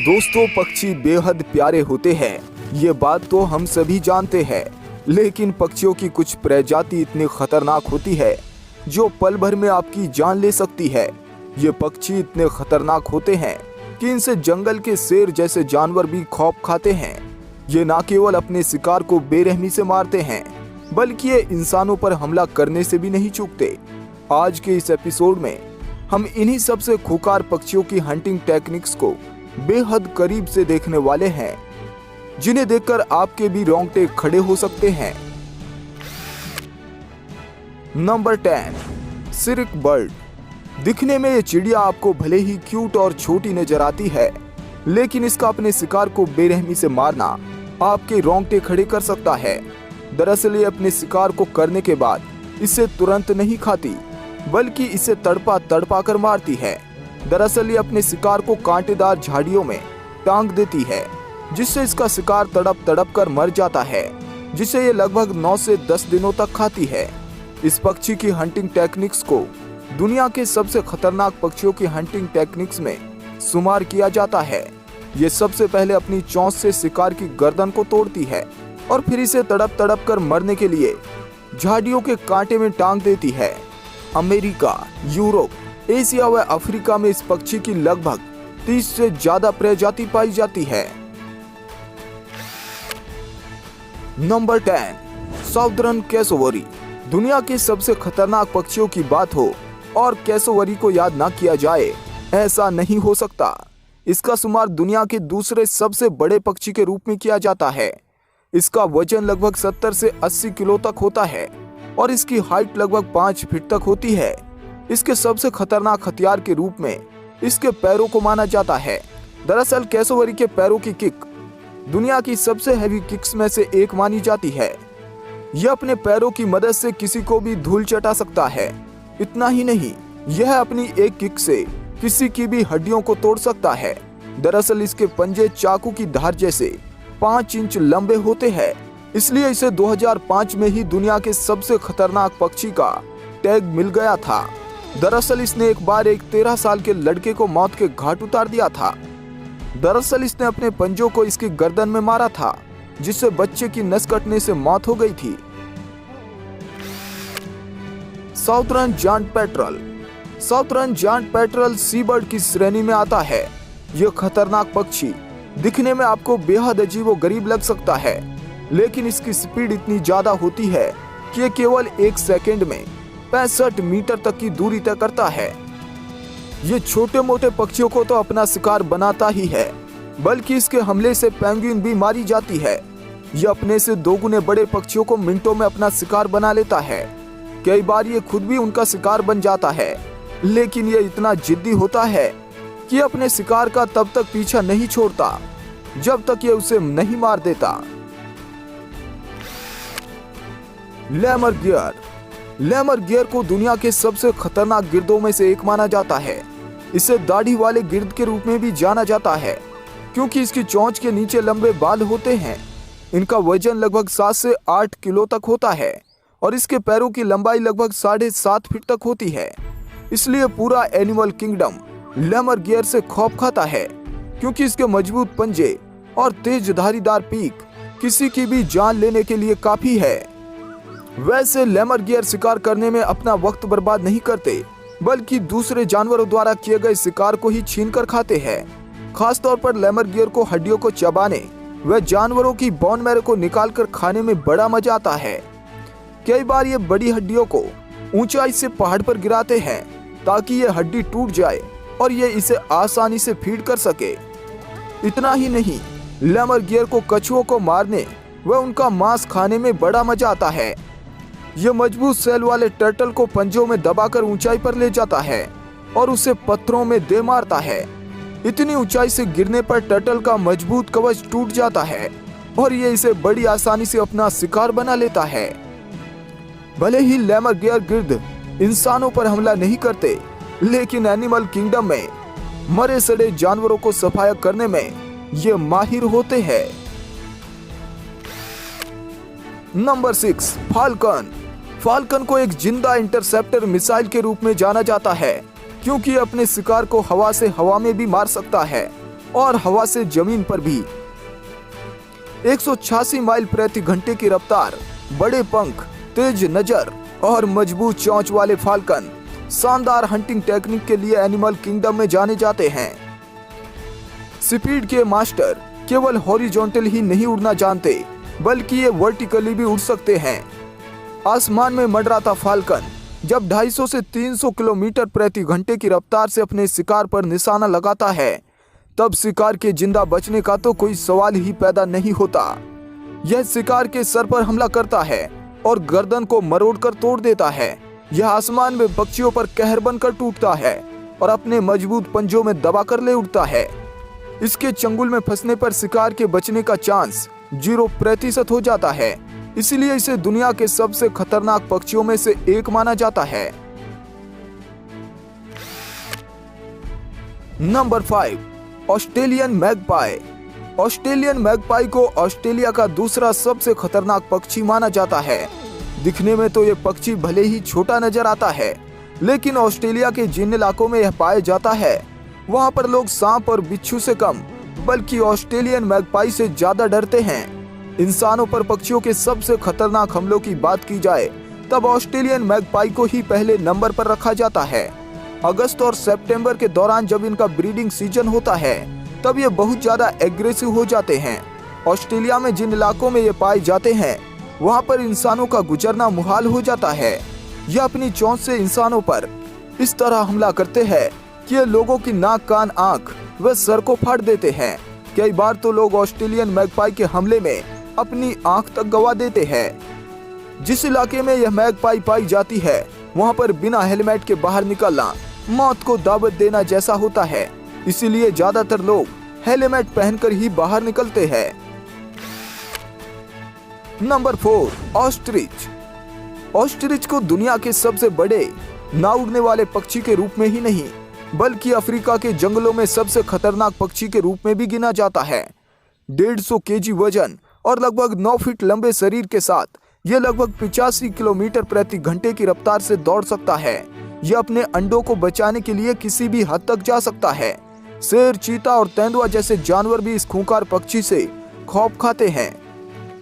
दोस्तों, पक्षी बेहद प्यारे होते हैं, ये बात तो हम सभी जानते हैं। लेकिन पक्षियों की कुछ प्रजाति इतनी खतरनाक होती है जो पल भर में आपकी जान ले सकती है। ये पक्षी इतने खतरनाक होते हैं कि इनसे जंगल के शेर जैसे जानवर भी खौफ खाते हैं। ये न केवल अपने शिकार को बेरहमी से मारते हैं, बल्कि ये इंसानों पर हमला करने से भी नहीं चूकते। आज के इस एपिसोड में हम इन्हीं सबसे खूंखार पक्षियों की हंटिंग टेक्निक्स को बेहद करीब से देखने वाले हैं, जिन्हें देखकर आपके भी रोंगटे खड़े हो सकते हैं। नंबर 10, सिर्क बर्ड। दिखने में ये चिड़िया आपको भले ही क्यूट और छोटी नजर आती है, लेकिन इसका अपने शिकार को बेरहमी से मारना आपके रोंगटे खड़े कर सकता है। दरअसल ये अपने शिकार को करने के बाद इसे तुरंत नहीं खाती, बल्कि इसे तड़पा तड़पा कर मारती है। दरअसल ये अपने शिकार को कांटेदार झाड़ियों में टांग देती है, जिससे इसका शिकार तड़प तड़प कर मर जाता है, जिसे ये लगभग 9 से 10 दिनों तक खाती है। इस पक्षी की हंटिंग टेक्निक्स को दुनिया के सबसे खतरनाक पक्षियों की हंटिंग टेक्निक्स में शुमार किया जाता है। ये सबसे पहले अपनी चोंच से शिकार की गर्दन को तोड़ती है और फिर इसे तड़प तड़प कर मरने के लिए झाड़ियों के कांटे में टांग देती है। अमेरिका, यूरोप, एशिया व अफ्रीका में इस पक्षी की लगभग 30 से ज्यादा प्रजाति पाई जाती है। Number 10, southern cassowary. दुनिया के सबसे खतरनाक पक्षियों की बात हो और कैसोवरी को याद ना किया जाए, ऐसा नहीं हो सकता। इसका शुमार दुनिया के दूसरे सबसे बड़े पक्षी के रूप में किया जाता है। इसका वजन लगभग 70 से 80 किलो तक होता है और इसकी हाइट लगभग 5 फीट तक होती है। इसके सबसे खतरनाक हथियार के रूप में इसके पैरों को माना जाता है। दरअसल कैसोवरी के पैरों की किक दुनिया की सबसे हैवी किक्स में से एक मानी जाती है। यह अपने पैरों की मदद से किसी को भी धूल चटा सकता है। इतना ही नहीं, यह अपनी एक किक से किसी की भी हड्डियों को तोड़ सकता है। दरअसल इसके पंजे चाकू की धार जैसे 5 इंच लंबे होते हैं, इसलिए इसे 2005 में ही दुनिया के सबसे खतरनाक पक्षी का टैग मिल गया था। दरअसल इसने एक बार एक 13 साल के लड़के को मौत के घाट उतार दिया था। दरअसल इसने अपने पंजों को इसकी गर्दन में मारा था, जिससे बच्चे की नस कटने से मौत हो गई थी। Southern giant petrel. Southern giant petrel sea bird की श्रेणी में आता है। यह खतरनाक पक्षी दिखने में आपको बेहद अजीब और गरीब लग सकता है, लेकिन इसकी स्पीड इतनी ज्यादा होती है कि यह केवल 1 सेकंड में 65 मीटर तक की दूरी तय करता है। ये छोटे मोटे पक्षियों को तो अपना शिकार बनाता ही है, बल्कि इसके हमले से पेंगुइन भी मारी जाती है। यह अपने से 2 गुने बड़े पक्षियों को मिनटों में अपना शिकार बना लेता है। कई बार ये खुद भी उनका शिकार बन जाता है, लेकिन यह इतना जिद्दी होता है कि अपने शिकार का तब तक पीछा नहीं छोड़ता जब तक ये उसे नहीं मार देता। लैमरगियर। लैमरगियर को दुनिया के सबसे खतरनाक गिरदों में से एक माना जाता है। इसे दाढ़ी वाले गिर्द के रूप में भी जाना जाता है, क्योंकि इसकी चोंच के नीचे लंबे बाल होते हैं। इनका वजन लगभग 7 से 8 किलो तक होता है और इसके पैरों की लंबाई लगभग 7.5 फीट तक होती है। इसलिए पूरा एनिमल किंगडम लैमरगियर से खौफ खाता है, क्योंकि इसके मजबूत पंजे और तेज धारीदार पीक किसी की भी जान लेने के लिए काफी है। वैसे लैमरगियर शिकार करने में अपना वक्त बर्बाद नहीं करते, बल्कि दूसरे जानवरों द्वारा किए गए शिकार को ही छीन कर खाते हैं। खासतौर पर लैमरगियर को हड्डियों को चबाने व जानवरों की बोन मैरो को निकाल कर खाने में बड़ा मजा आता है। कई बार ये बड़ी हड्डियों को ऊंचाई से पहाड़ पर गिराते हैं, ताकि ये हड्डी टूट जाए और ये इसे आसानी से फीड कर सके। इतना ही नहीं, लैमरगियर को कछुओं को मारने व उनका मांस खाने में बड़ा मजा आता है। यह मजबूत सेल वाले टर्टल को पंजों में दबाकर ऊंचाई पर ले जाता है और उसे पत्थरों में दे मारता है। इतनी ऊंचाई से गिरने पर टर्टल का मजबूत कवच टूट जाता है और ये इसे बड़ी आसानी से अपना शिकार बना लेता है। भले ही लैमरगियर गिर्द इंसानों पर हमला नहीं करते, लेकिन एनिमल किंगडम में मरे सड़े जानवरों को सफाया करने में ये माहिर होते हैं। Number 6, falcon. फाल्कन को एक जिंदा इंटरसेप्टर मिसाइल के रूप में जाना जाता है, क्योंकि अपने शिकार को हवा से हवा में भी मार सकता है। और हवा से जमीन पर भी। 186 माइल प्रति घंटे की रफ्तार, बड़े पंख, तेज नजर और मजबूत चोंच वाले फाल्कन शानदार हंटिंग टेक्निक के लिए एनिमल किंगडम में जाने जाते हैं। स्पीड के मास्टर केवल हॉरिजॉन्टल ही नहीं उड़ना जानते, बल्कि ये वर्टिकली भी उड़ सकते हैं। आसमान में मंडराता फाल्कन जब 250 से 300 किलोमीटर प्रति घंटे की रफ्तार से अपने शिकार पर निशाना लगाता है, तब शिकार के जिंदा बचने का तो कोई सवाल ही पैदा नहीं होता। यह शिकार के सर पर हमला करता है और गर्दन को मरोड़कर तोड़ देता है। यह आसमान में पक्षियों पर कहर बनकर टूटता है और अपने मजबूत पंजों में दबाकर ले उड़ता है। इसके चंगुल में फंसने पर शिकार के बचने का चांस 0% हो जाता है। इसलिए इसे दुनिया के सबसे खतरनाक पक्षियों में से एक माना जाता है। Number 5, Australian magpie. Australian magpie को ऑस्ट्रेलिया का दूसरा सबसे खतरनाक पक्षी माना जाता है। दिखने में तो ये पक्षी भले ही छोटा नजर आता है, लेकिन ऑस्ट्रेलिया के जिन इलाकों में यह पाया जाता है, वहां पर लोग सांप और बिच्छू से कम बल्कि ऑस्ट्रेलियन मैगपाई से ज्यादा डरते हैं। इंसानों पर पक्षियों के सबसे खतरनाक हमलों की बात की जाए तब ऑस्ट्रेलियन मैगपाई को ही पहले नंबर पर रखा जाता है। अगस्त और सितंबर के दौरान जब इनका ब्रीडिंग सीजन होता है, तब ये बहुत ज्यादा एग्रेसिव हो जाते हैं। ऑस्ट्रेलिया में जिन इलाकों में ये पाए जाते हैं, वहाँ पर इंसानों का गुजरना मुहाल हो जाता है। यह अपनी चोंच से इंसानों पर इस तरह हमला करते हैं कि ये लोगों की नाक, कान, आंख व सर को फाड़ देते हैं। कई बार तो लोग ऑस्ट्रेलियन मैगपाई के हमले में अपनी आंख तक गंवा देते हैं। जिस इलाके में यह मैगपाई पाई जाती है, वहाँ पर बिना हेलमेट के बाहर निकलना मौत को दावत देना जैसा होता है। इसीलिए ज्यादातर लोग हेलमेट पहनकर ही बाहर निकलते हैं। Number 4, ostrich. ऑस्ट्रिच को दुनिया के सबसे बड़े ना उड़ने वाले पक्षी के रूप में ही नहीं, बल्कि अफ्रीका के जंगलों में सबसे खतरनाक पक्षी के रूप में भी गिना जाता है। 150 केजी वजन और लगभग 9 फीट लंबे शरीर के साथ यह लगभग 85 किलोमीटर प्रति घंटे की रफ्तार से दौड़ सकता है। यह अपने अंडों को बचाने के लिए किसी भी हद तक जा सकता है। शेर, चीता और तेंदुआ जैसे जानवर भी इस खूंखार पक्षी से खौफ खाते हैं।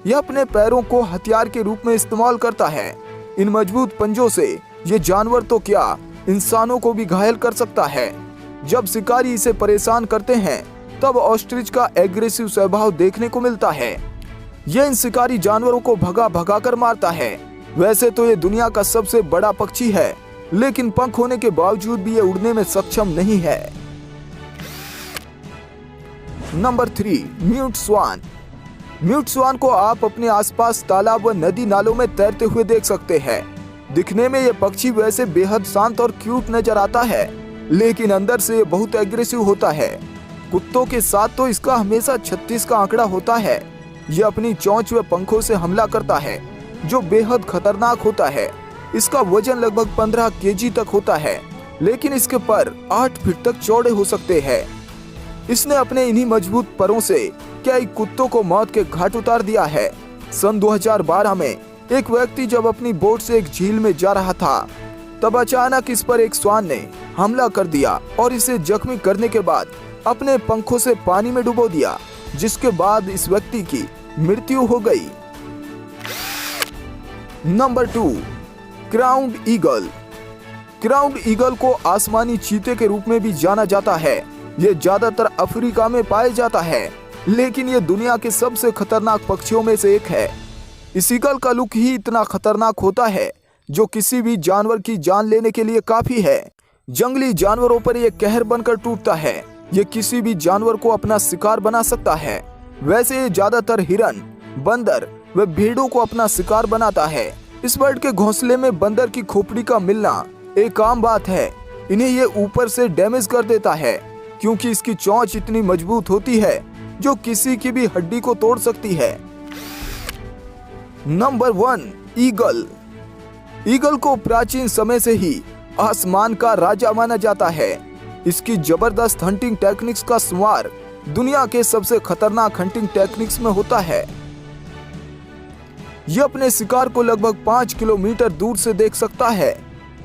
यह अपने पैरों को हथियार के रूप में इस्तेमाल करता है। इन मजबूत पंजों से ये जानवर तो क्या, इंसानों को भी घायल कर सकता है। जब शिकारी इसे परेशान करते हैं, तब ऑस्ट्रिच का एग्रेसिव स्वभाव देखने को मिलता है। यह इन शिकारी जानवरों को भगा भगा कर मारता है। वैसे तो ये दुनिया का सबसे बड़ा पक्षी है, लेकिन पंख होने के बावजूद भी ये उड़ने में सक्षम नहीं है। नंबर 3, म्यूट स्वान। म्यूट स्वान को आप अपने आसपास तालाब व नदी नालों में तैरते हुए देख सकते हैं। दिखने में यह पक्षी वैसे बेहद शांत और क्यूट नजर आता है, लेकिन अंदर से बहुत एग्रेसिव होता है। कुत्तों के साथ तो इसका हमेशा 36 का आंकड़ा होता है। यह अपनी चोंच व पंखों से हमला करता है, जो बेहद खतरनाक होता है। इसका वजन लगभग 15 केजी तक होता है, लेकिन इसके पर 8 फीट तक चौड़े हो सकते हैं। इसने अपने इन्हीं मजबूत परों से कई कुत्तों को मौत के घाट उतार दिया है। सन 2012 में एक व्यक्ति जब अपनी बोट से एक झील में जा रहा था, तब अचानक इस पर एक स्वान ने हमला कर दिया और इसे जख्मी करने के बाद अपने पंखों से पानी में डुबो दिया, जिसके बाद इस व्यक्ति की मृत्यु हो गई। Number 2, crowned eagle. Crowned eagle को आसमानी चीते के रूप में भी जाना जाता है। ये ज्यादातर अफ्रीका में पाया जाता है, लेकिन ये दुनिया के सबसे खतरनाक पक्षियों में से एक है। इस ईगल का लुक ही इतना खतरनाक होता है, जो किसी भी जानवर की जान लेने के लिए काफी है। जंगली जानवरों पर यह कहर बनकर टूटता है। ये किसी भी जानवर को अपना शिकार बना सकता है। वैसे ये ज्यादातर हिरन, बंदर व भेड़ों को अपना शिकार बनाता है। इस बर्ड के घोंसले में बंदर की खोपड़ी का मिलना एक आम बात है। इन्हें ये ऊपर से डैमेज कर देता है, क्योंकि इसकी चोंच इतनी मजबूत होती है जो किसी की भी हड्डी को तोड़ सकती है। Number 1, eagle. ईगल को प्राचीन समय से ही आसमान का राजा माना जाता है। इसकी जबरदस्त हंटिंग टेक्निक्स का शुमार दुनिया के सबसे खतरनाक हंटिंग टेक्निक्स में होता है। यह अपने शिकार को लगभग 5 किलोमीटर दूर से देख सकता है।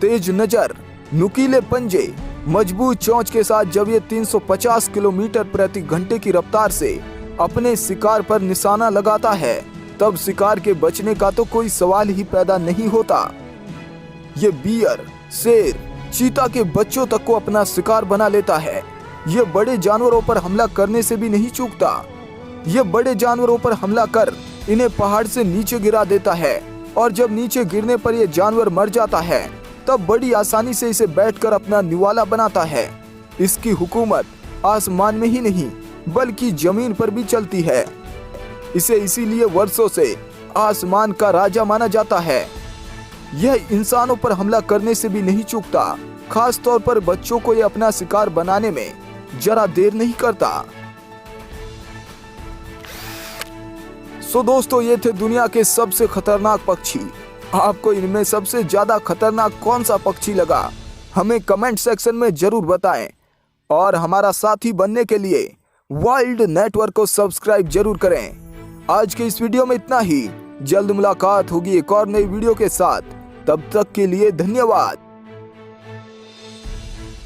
तेज नजर, नुकीले पंजे मजबूत चोंच के साथ जब ये 350 किलोमीटर प्रति घंटे की रफ्तार से अपने शिकार पर निशाना लगाता है, तब शिकार के बचने का तो कोई सवाल ही पैदा नहीं होता। ये बियर, शेर, चीता के बच्चों तक को अपना शिकार बना लेता है। ये बड़े जानवरों पर हमला करने से भी नहीं चूकता। ये बड़े जानवरों पर हमला कर इन्हें पहाड़ से नीचे गिरा देता है और जब नीचे गिरने पर यह जानवर मर जाता है, तब बड़ी आसानी से इसे बैठकर अपना निवाला बनाता है। इसकी हुकूमत आसमान में ही नहीं बल्कि जमीन पर भी चलती है। इसे इसीलिए वर्षों से आसमान का राजा माना जाता है। यह इंसानों पर हमला करने से भी नहीं चूकता। खास तौर पर बच्चों को यह अपना शिकार बनाने में जरा देर नहीं करता। सो दोस्तों, ये थे दुनिया के सबसे खतरनाक पक्षी। आपको इनमें सबसे ज्यादा खतरनाक कौन सा पक्षी लगा, हमें कमेंट सेक्शन में जरूर बताएं। और हमारा साथी बनने के लिए वाइल्ड नेटवर्क को सब्सक्राइब जरूर करें। आज के इस वीडियो में इतना ही। जल्द मुलाकात होगी एक और नई वीडियो के साथ। तब तक के लिए धन्यवाद।